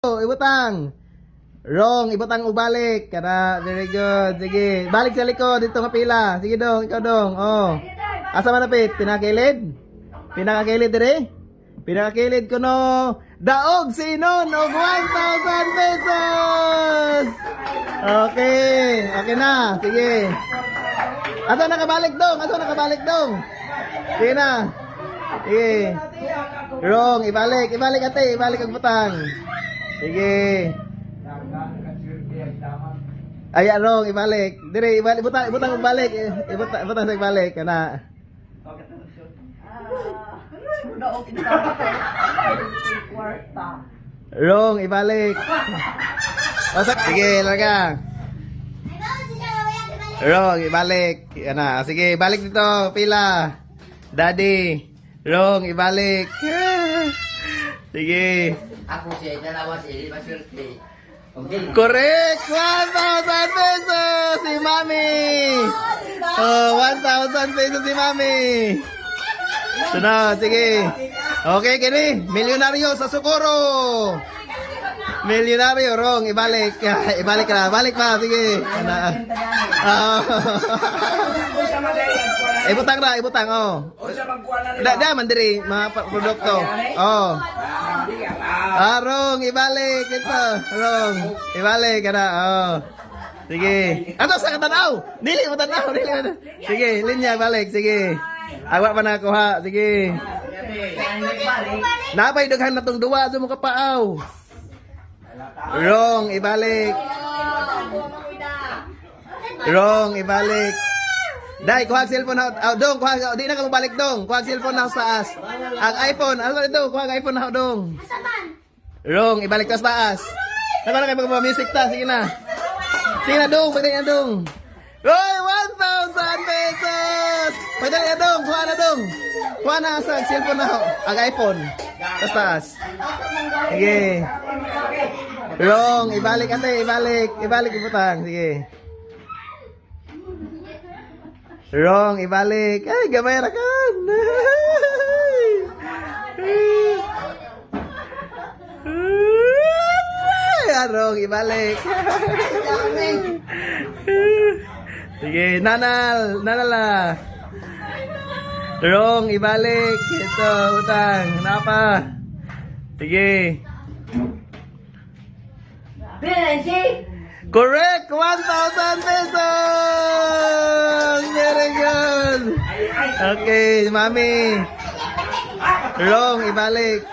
Ibutang. Wrong, ibutang ubalik. Kana, very good. Sige, balik sa likod dito nga pila. Sige dong, ikaw dong. Oh. Asa manapit? Pinakilid? Pinakakilid dire? Pinakakilid ko no. Daog sino og 1,000 pesos. Okay, okay na. Sige. Asa nakabalik dong? Asa nakabalik dong? Sige na. Sige. Wrong, ibalik, ibalik ate, ibalik ang butang. Sige. Ay, wrong, ibalik. Dire, ibalik, butang ibalik. Butang sa ibalik. Kana. Wrong, ibalik. Wasak, sige, larga. Wrong, ibalik. Kana, sige, balik dito, pila. Daddy. Wrong, ibalik. Sige. Ako siya, dalawa siya, maswerte. Okay. Correct! 1,000 pesos si Mami! Oh, 1,000 pesos si Mami! Sunod, sige. Okay, kini. Milyonaryo sa Socorro! Milyonaryo, wrong. Ibalik. Ibalik ka na. Balik pa, sige. Ibutang na, ibutang, oh. Da, mandiri, mga produkto. Oh. Wrong, ibalik. Ito, wrong. Ibalik ka na, oh. Sige. Ano sa katanaw? Dili mo tanaw, dili mo. Sige, linya, balik, sige. Agwa pa na ako, ha. Sige. Napay daghan na tong duwa sa mga paaw. Wrong, ibalik. Wrong, ibalik. Dai, kuha cellphone na. Dong, kuha. Di na ka mabalik dong. Kuha cellphone na sa taas. Ang iPhone. Ano ito? Kuha ang iPhone na dong. Wrong, ibalik ka sa taas. Naka na kayo mag-music ta. Sige na. Sige na dong. Pagdali na dong. Roy, 1,000 pesos. Pagdali na dong. Kuha na dong. Kuha na sa cellphone na. Ang iPhone. Sa taas. Sige. Wrong, ibalik ate. Ibalik. Ibalik ibutang. Sige. Wrong, ibalik. Ay, gamay ra ka. Wrong, ibalik. Sige, nanal. Nanala. Wrong, ibalik. Ito, utang. Napa? Sige. Correct! 1,000 pesos! Very good! Okay, Mami. Wrong, ibalik.